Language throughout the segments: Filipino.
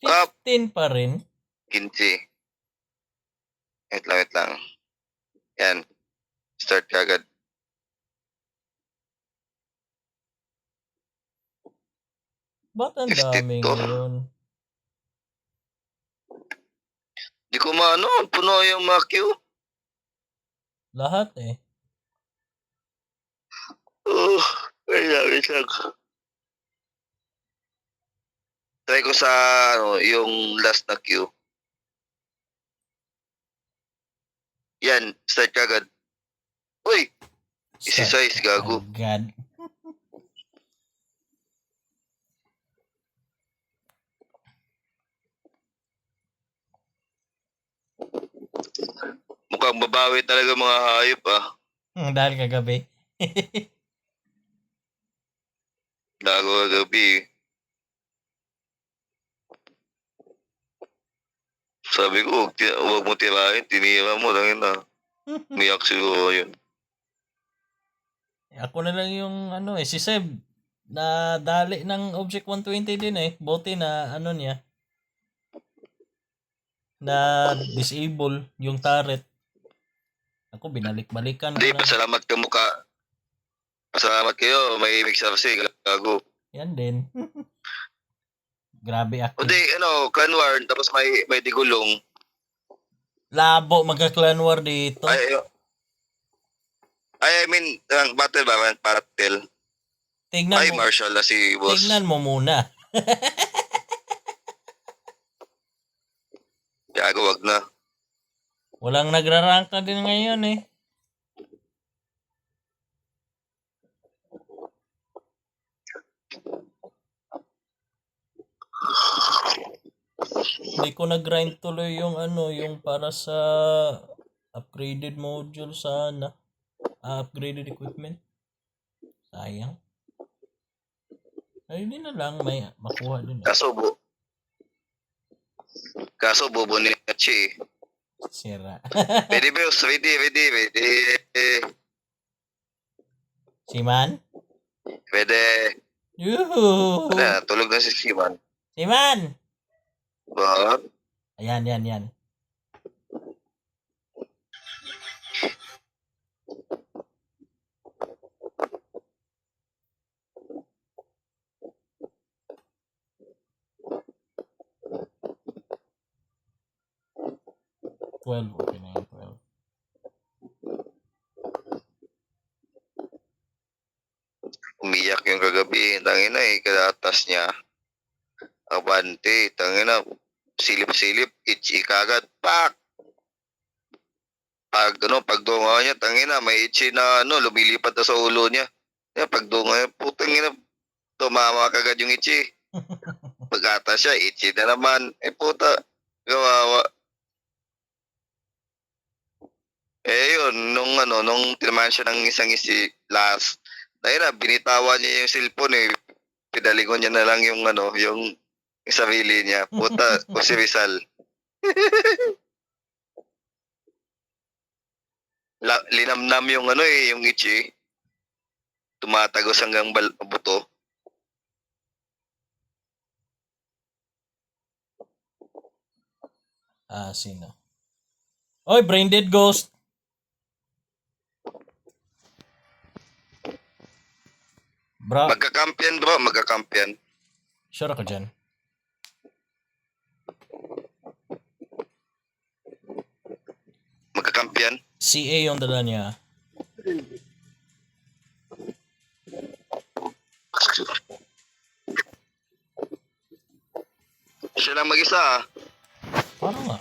Up. 15 pa rin. 15. Wait lang. Yan. Start ka agad. Ba't ang 52. dami ngayon? Di ko maano. Puno yung mga queue. Lahat eh. Wait lang. Try ko sa yung last na queue. Yan, start ka agad. Uy! Isi-size, gago. Agad. Mukhang babawi talaga mga hayop Dahil kagabi. Gago kagabi. Sabi ko, huwag mo tirahin. Tinira mo. Langin na. Miyak siguro yun. Ako na lang yung si Seb na dali ng Object 120 din eh. Buti na niya. Na disable yung turret. Ako binalik-balikan. Hindi, pasalamat ka mukha. Pasalamat kayo. May mix RC. Gago. Yan din. Grabe active. Hindi, clan war. Tapos may digulong. Labo magka-clan war dito. I mean, battle ba? Battle. Tignan mo. Marshall na si boss. Tignan mo muna. Gago, wag na. Walang nagrarangka din ngayon eh. Hindi ko nag-grind tuloy yung yung para sa upgraded module sana. Upgraded equipment. Sayang. Ay, di na lang may makuha din. Kaso bobo ni Chi. Sira. Ready, boss. Ready. Siman? Pwede. Yuhu! Tulog na si Siman. Siman! Ba? Ayan. 12. Okay na yung 12. Umiyak yung kagabi. Tangina kadatas niya. Abante. Tangina. Silip-silip. Itchy kagad. Pak! Pagdunga niya. Tangina. May itchy na lumilipat na sa ulo niya. Pagdunga niya. Putang ina. Tumama kagad yung itchy. Pag-atas siya. Itchy na naman. Puta. Gawawa. Yun, nung tinamaan siya ng isang last, binitawan niya yung cellphone Pinalingon niya na lang yung sarili niya. Puta, o si Rizal. Linamnam yung yung itchy. Tumatagos hanggang buto. Sino? Oy, Brain Dead Ghost. Bro. Magkakampiyan. Sure ako dyan. Magkakampiyan? CA yung dala niya. Siya lang mag-isa Parang nga.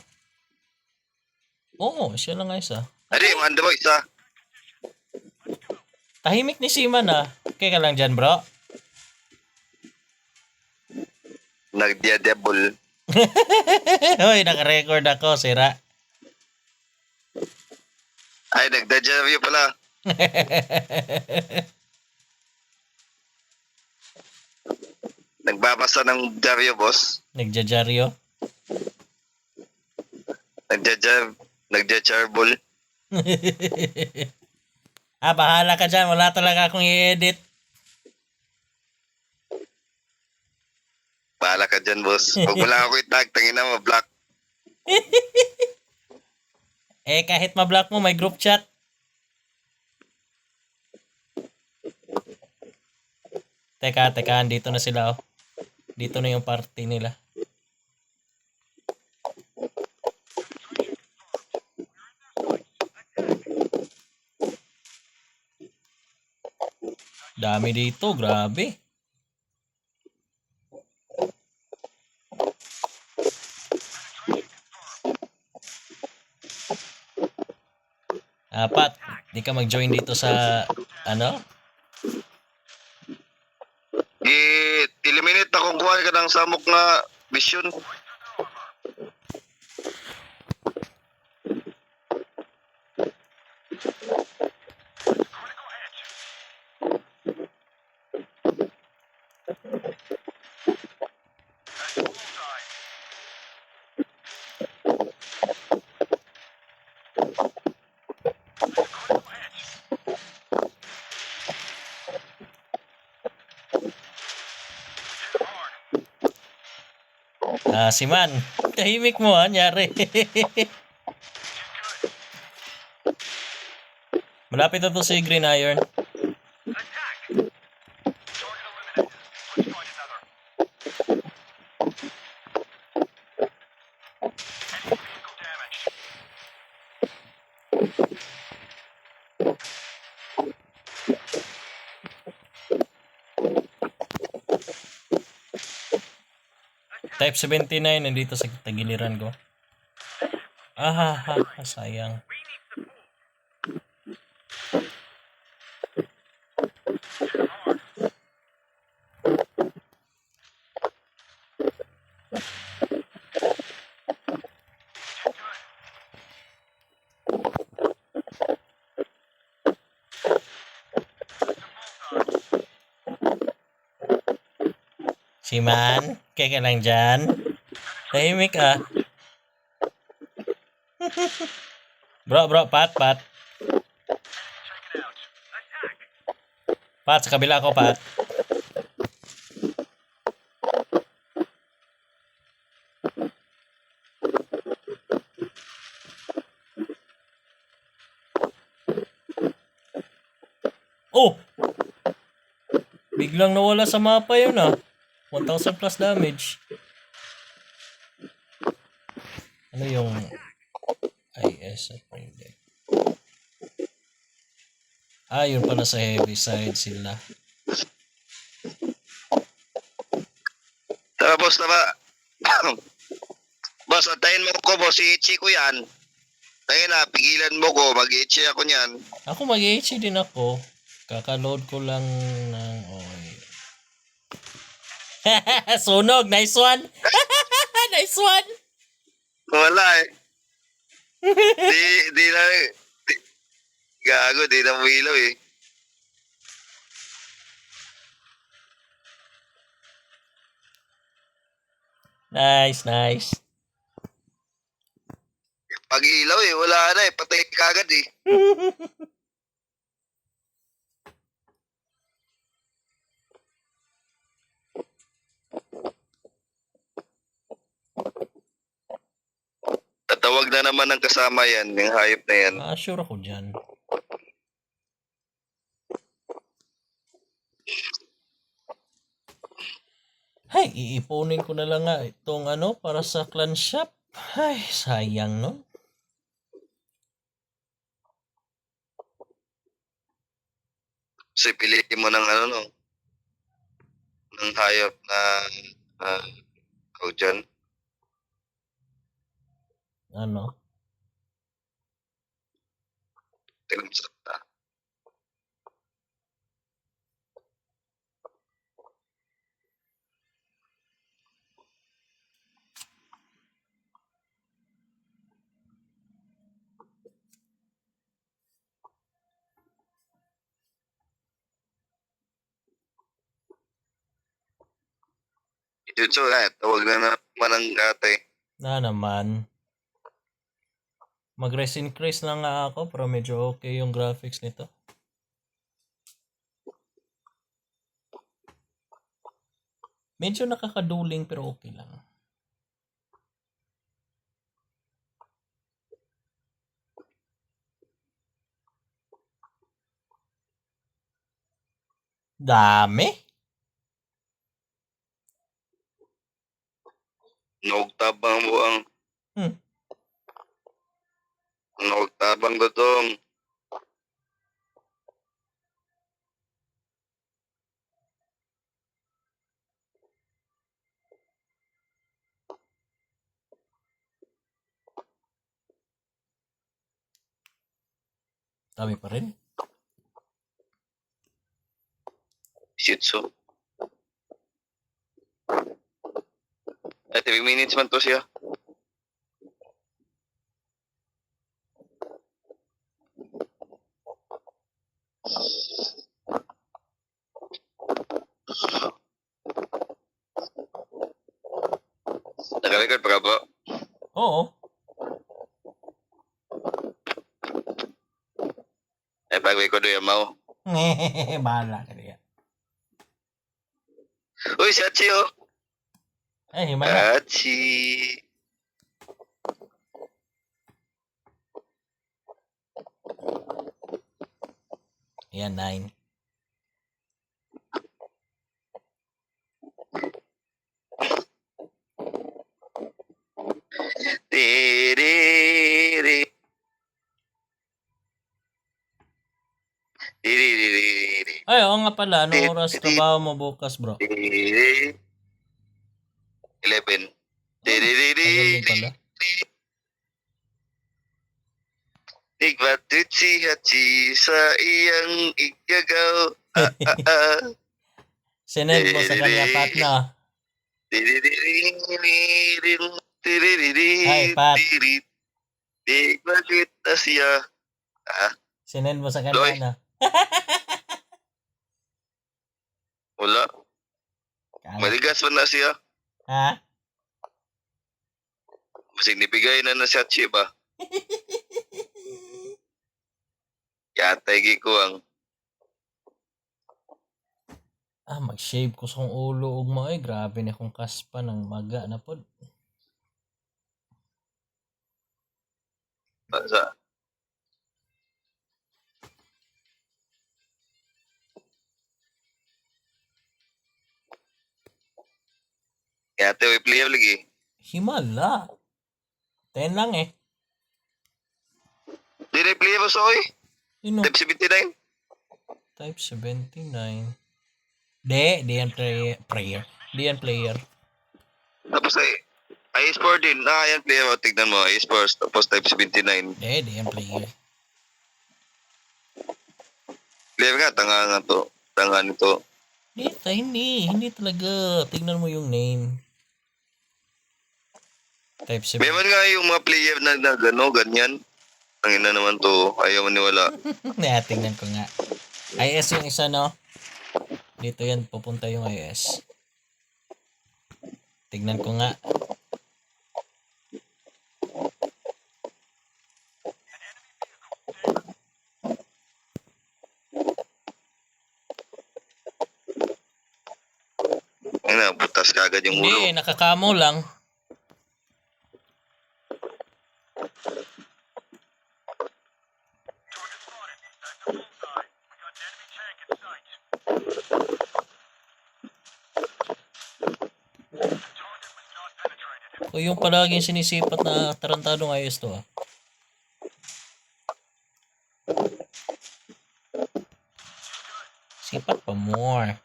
Oo, siya lang nga isa. Adi, manda mo isa. Tahimik ni Siman Okay ka lang dyan, bro? Nagdiadebol. Hoy, naka-record ako, sira. Ay, nagdajaryo pala. Nagbabasa ng dyaryo, boss. Nagjajaryo? Nagjacharbol. Bahala ka dyan. Wala talaga akong i-edit. Bahala ka dyan, boss. Huwag mo lang ako itag. Tangin na ma-block. Kahit ma-block mo, may group chat. Teka, andito na sila, oh. Dito na yung party nila. Dami dito, grabe. Pat, di ka mag-join dito sa, I-eliminate na kung kuha ka ng samok na mission. Si Man. Tahimik mo, nyari. Malapit na to si Green Iron. Type 79 nandito sa tagiliran ko. Sayang. Si Man, kaya ka lang dyan. Tahimik ah. Bro, Pat. Pat, sa kabila ko, Pat. Oh! Biglang nawala sa mapa yun ah. 1,000 plus damage. Ano yung IS project? Yun pala sa heavy side sila. Tara, boss, tama. Boss, antayin mo ko, boss. I-itchy ko yan. Tangin na, pigilan mo ko. Mag-itchy ako niyan. Ako mag-itchy din ako. Kakaload ko lang ng oil. Sunog! Nice one! Nice one! Wala eh. di na, gago, di na umilaw eh. Nice. Pag ilaw eh, wala na eh. Patay kagad eh. Tatawag na naman ng kasama yan, yung hayop na yan. Sure ako dyan. Ay, iipunin ko na lang nga itong para sa clan shop. Ay, sayang no. Kasi piliin mo ng ng hayop na ikaw dyan. Jutsu tawag na naman ang ate. Na naman. Mag-res increase lang nga ako pero medyo okay yung graphics nito. Medyo nakakaduling pero okay lang. Dami? Naugtabang mo ang Hmm. naugtabang dodong. Dami pa rin. Shih Tzu. Ay, 3 minutes man to siya. Nakarecord pa ka ba? Oo. Ay, pag-record yung mau. Bahala ka niya. Uy, si Achi, oh. Ay, himala. Achi. Ayan, 9. Tiriri. Tiriri. Ay, oo nga pala. Anong oras trabaho mo bukas, bro? 11. Tagal din pala. Nigbatut si Hachi sa iyang igagaw. Sinend mo sa kanya, Pat, na. Hi, Pat. Nigbatut na siya. Sinend mo sa Loy. kanya, na. Wala. Maligas pa na siya. Ha? Masig nibigay na si Hachi ba? Yatay gi ko ang Mag-shave ko sa kong ulo ug mo. Ay, grabe na kong kaspa ng maga na pod. sa Yatay we play lagi. Himala. 10 lang eh. Di na play mo soy. Sino? Type 79. Type 79. Di yan prayer. Di yan player. Tapos ay iSport din. Yan play mo. Tignan mo. iSports. Tapos type 79. Di yan player. Player nga. Tanga nga to. Tanga nito. Hindi. Hindi talaga. Tignan mo yung name. Type 7. Meron nga yung mga player na ganyan. Ang ina naman to. Ayaw maniwala. Tingnan ko nga. IS yung isa, no? Dito yan, pupunta yung IS. Tignan ko nga. Butas ka agad yung ulo. Hindi, nakakamo lang. O yung palaging sinisipat na tarantadong IS to, ah. Sipat pa more.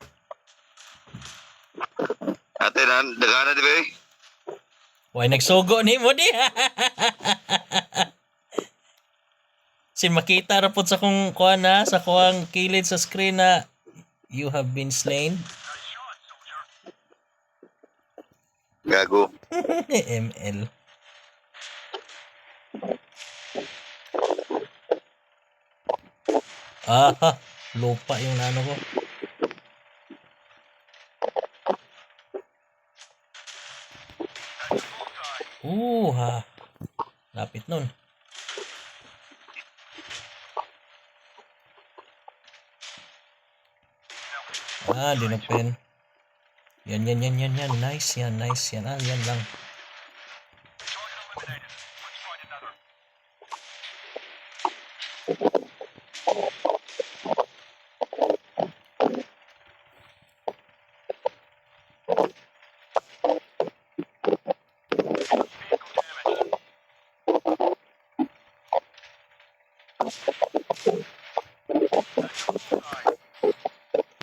Ate, dagana di ba eh? Why nagsugo ni mo di? Sin makita ra pod sa kong kuan na, sa kuang kilid sa screen na you have been slain. Gago. ML. Lupa yung ano ko. Lapit nun. Dinagpen. Yan, yan, yan, yan, yan. Nice yan, nice yan. Ah, yan lang.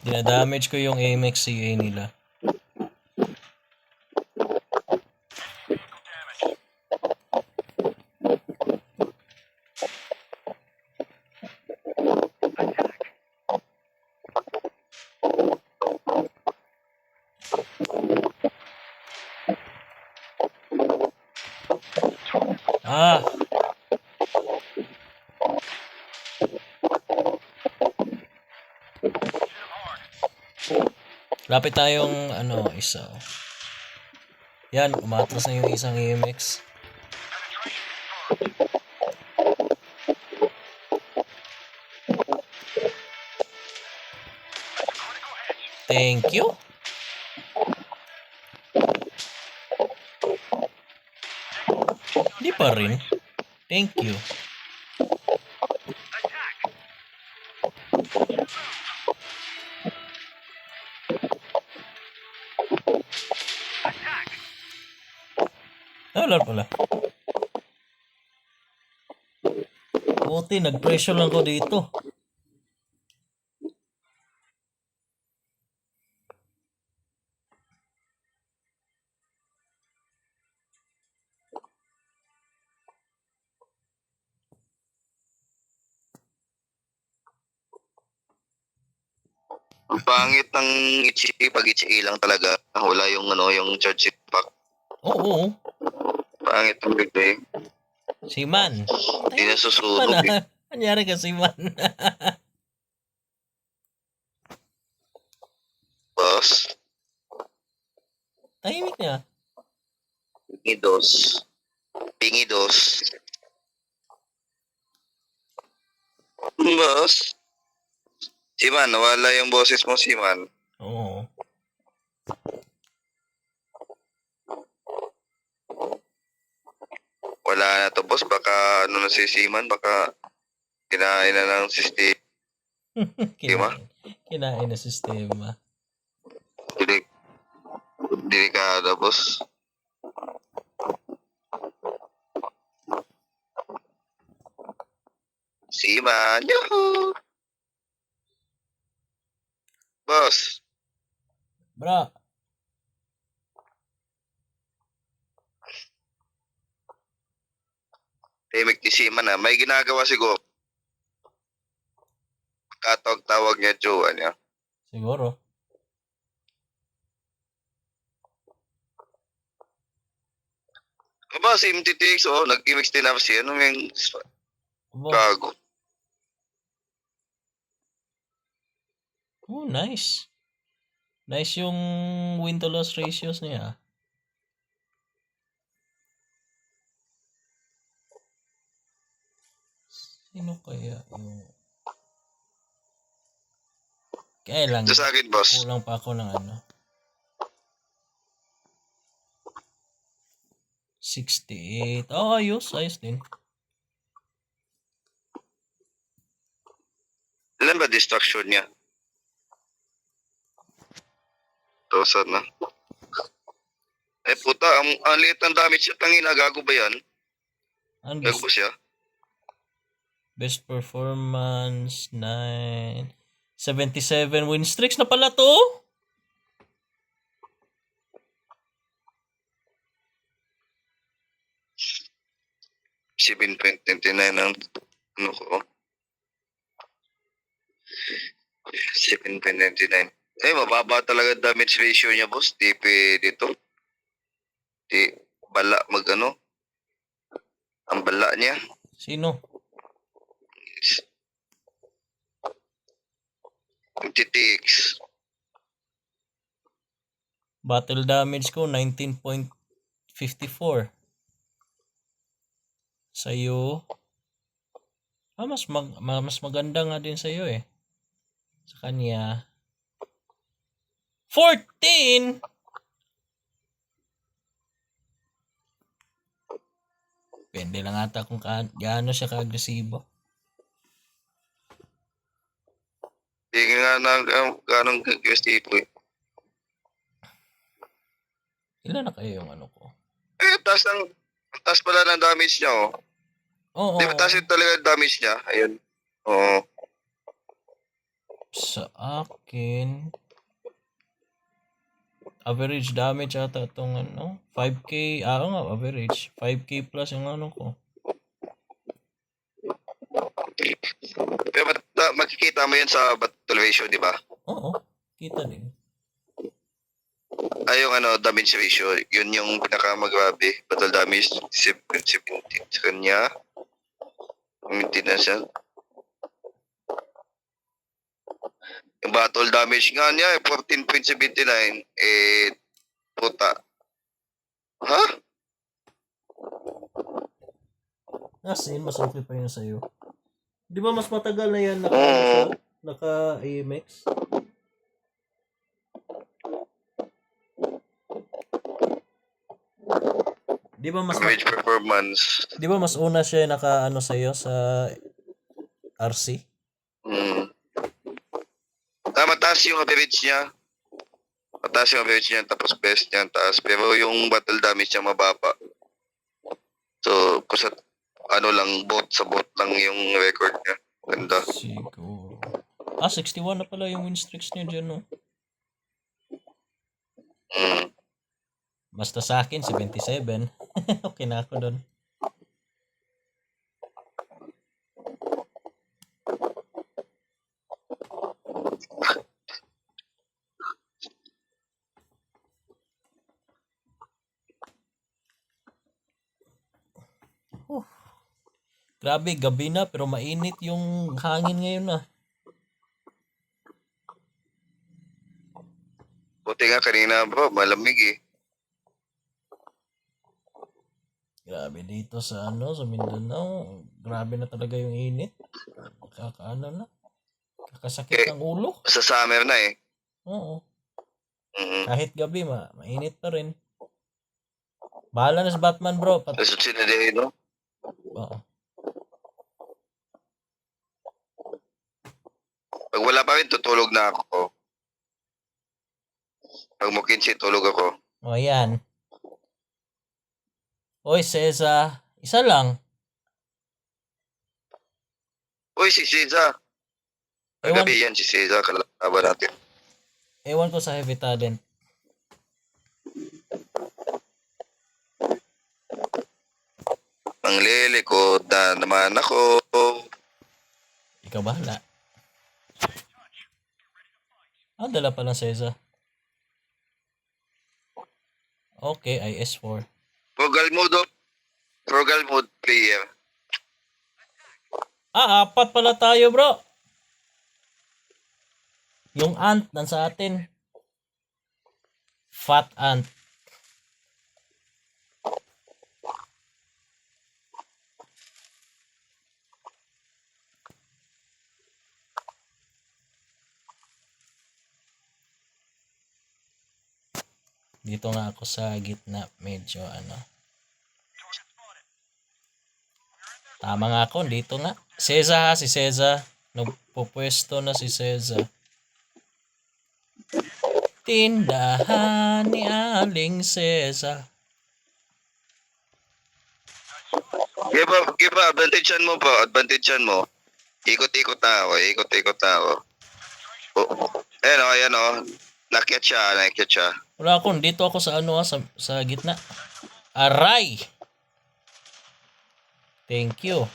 Dinadamage ko yung Amex CA nila. Ah! Lapit tayong ano, isa. Yan, umatras na yung isang AMX. Thank you. Di pa rin. Thank you. Wala pala. Buti, nag-pressure lang ko dito. Ang pangit ng Ichi, pag Ichi lang talaga. Wala yung ano, yung charge pack. Oo. Pangit ang bigay. Si Man. Hindi na susunog eh. Nangyari ka si Man. Boss, Tahimik niya. pingidos. Pingidos. Boss. Si Man, nawala yung boses mo si Man. Oo. Wala na to boss, baka ano na si Siman, baka kinain na ng sistema. Kinain na sistema. Delikado boss. Siman, yuhu! Boss, Bra. timik ni Siman na, may ginagawa siguro. Katawag-tawag niya jowa niya. Siguro. Aba, si MTTX, oh, nag-imix din ako siya. Ano yung Abo. gago? Oh, nice. Nice yung win to loss ratios niya. Sino kaya yung... Kaya lang, Ito sa akin, boss. kulang pa ako ng ano. 68. Oh, ayos. Ayos din. Ilan ba distraction niya? 1,000 na. Eh puta, ang liit ng damage siya. Tangina, gago ba yan? Ang Gago ba siya? best performance, 9. 77 win streaks na pala to. $7.99 ang ano ko. 7.99. Eh, mababa talaga damage ratio niya, boss. Di pwede to. Di bala mag-ano. Ang bala niya. Sino? MTTX. Battle damage ko, 19.54. Sa'yo, mas maganda nga din sa'yo eh. Sa kanya, 14! Depende lang ata kung gaano siya ka-agresibo. Hindi nga na ganong tipo eh. Ilan na kayo yung ano ko? Taas pala ng damage niya, oh. Oo. Di ba taas yung talaga yung damage niya? Ayun. Oo. Sa akin, average damage ata itong ano, 5k, nga, average. 5k plus yung ano ko. Pero makikita mo yun sa battle ratio, di ba? Oo, kita din. Ay, yung damage ratio, yun yung pinakamagrabe. Battle damage, 17 sa kanya. Maintenance yan. Yung battle damage nga niya, 14.79. Puta. Ha? As in, mas okay pa yun sa'yo. Di ba mas matagal na yan naka-AMX? Di ba mas Average performance. Di ba mas una siya naka-ano sa'yo sa RC? Mataas yung average niya. Mataas yung average niya, tapos best niya, taas. Pero yung battle damage niya mababa. So, sa bot lang yung record niya. Ganda. Siguro. 61 na pala yung win streaks niya dyan, no? Basta sa akin, 77. Okay na ako doon. Grabe, gabi na pero mainit yung hangin ngayon na. Buti nga kanina bro, malamig eh. Grabe dito sa sa Mindanao. Grabe na talaga yung init. Na. Kakasakit ng ulo. Sa summer na eh. Oo. Mm-hmm. Kahit gabi, mainit pa rin. Bahala na sa Batman, bro. Results na din, no? Oo. Pag wala pa rin, tutulog na ako. Pag mukinsi, tulog ako. O, yan. Oy, Ceza. Isa lang. Uy, si Ceza. Kagabi yan, si Ceza. Kalaban natin. Ewan ko sa Heavy Talent. Manglilikod na naman ako. Ikaw bahala. Dala pa lang Ceza. Okay, IS4. Frugal mode player. 4 pala tayo, bro. Yung ant nansa atin. Fat ant. Dito nga ako sa gitna, medyo Tama nga ako, dito nga. Ceza si Ceza. Nagpupwesto na si Ceza. Tindahan ni Aling Ceza. Give up. Advantagean mo. Ikot-ikot na ako. Ayan o. Nakyat siya. Wala ako, dito ako sa sa gitna. Aray! Thank you.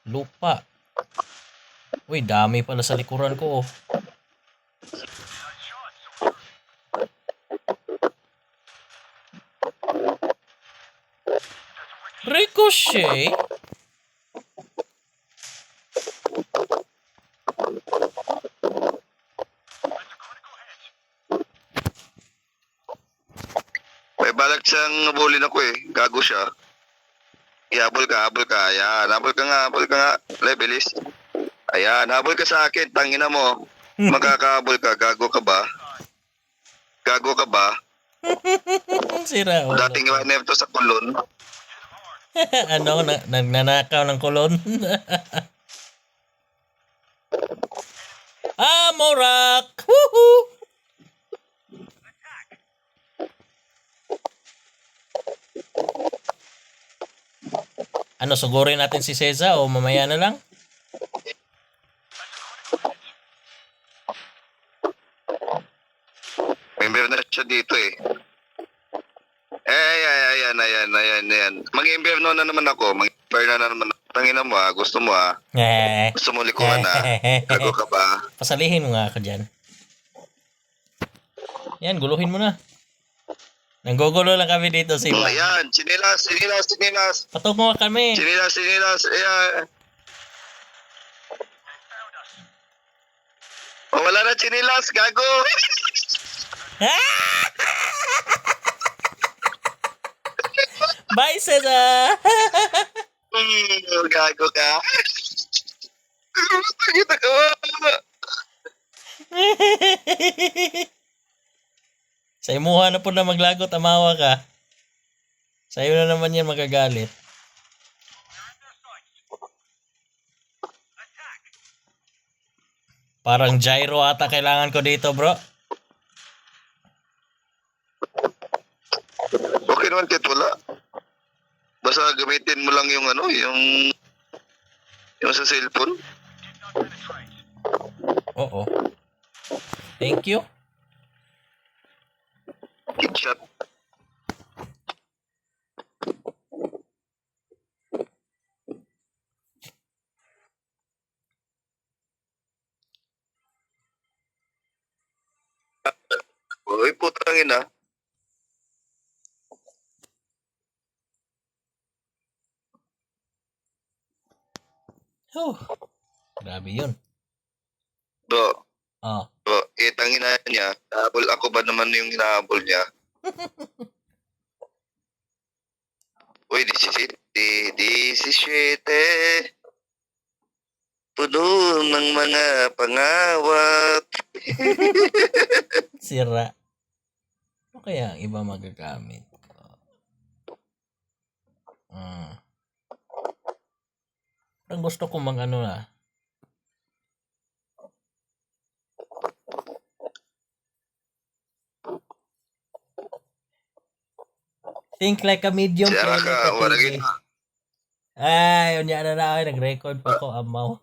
Lupa. Uy, dami pala sa likuran ko. Ricochet? May balak siyang nabulin ako eh. Gago siya. Habol ka. Ayan, habol ka nga. Levelist. Ayan, habol ka sa akin. Tangina mo. Magkakahabol ka. Gago ka ba? Sira ulo. Dating runner to sa kulon. Ano, nagnanakaw ng kulon. Morak! Woohoo! Ano, sugurin natin si Ceza o mamaya na lang? Member na siya dito eh. Ayan. Mag-member na naman ako. Mag-member na naman ako. Tangina mo gusto mo Gusto mo likuhan Gago ka ba? Pasalihin mo nga ako dyan. Yan, guluhin mo na. Nanggugulo lang kami dito, si Ivan. Ayan, sinilas. Patok mo kami. Sinilas. Ayan. Wala na sinilas, gago. Bye, Ceza! Gago ka. Kita ka ba? Sa imuha na po na maglagot, tamawa ka. Sa iyo na naman yan magagalit. Parang gyro ata kailangan ko dito, bro. Okay naman kahit wala. Basta gamitin mo lang yung yung sa cellphone. Oo. Thank you. Hit shot. Uy, putang ina. Grabe yun. Bro, Oh. tangina niya. Habol ako ba naman yung hinahabol niya? Uy, 17. Puno ng mga pangawat. Sira. Ano kaya ang iba magagamit ko? Ang gusto ko mag-ano na. Think like a medium, play like a TV. Ay, yun yan na nag-record pa ko, amaw.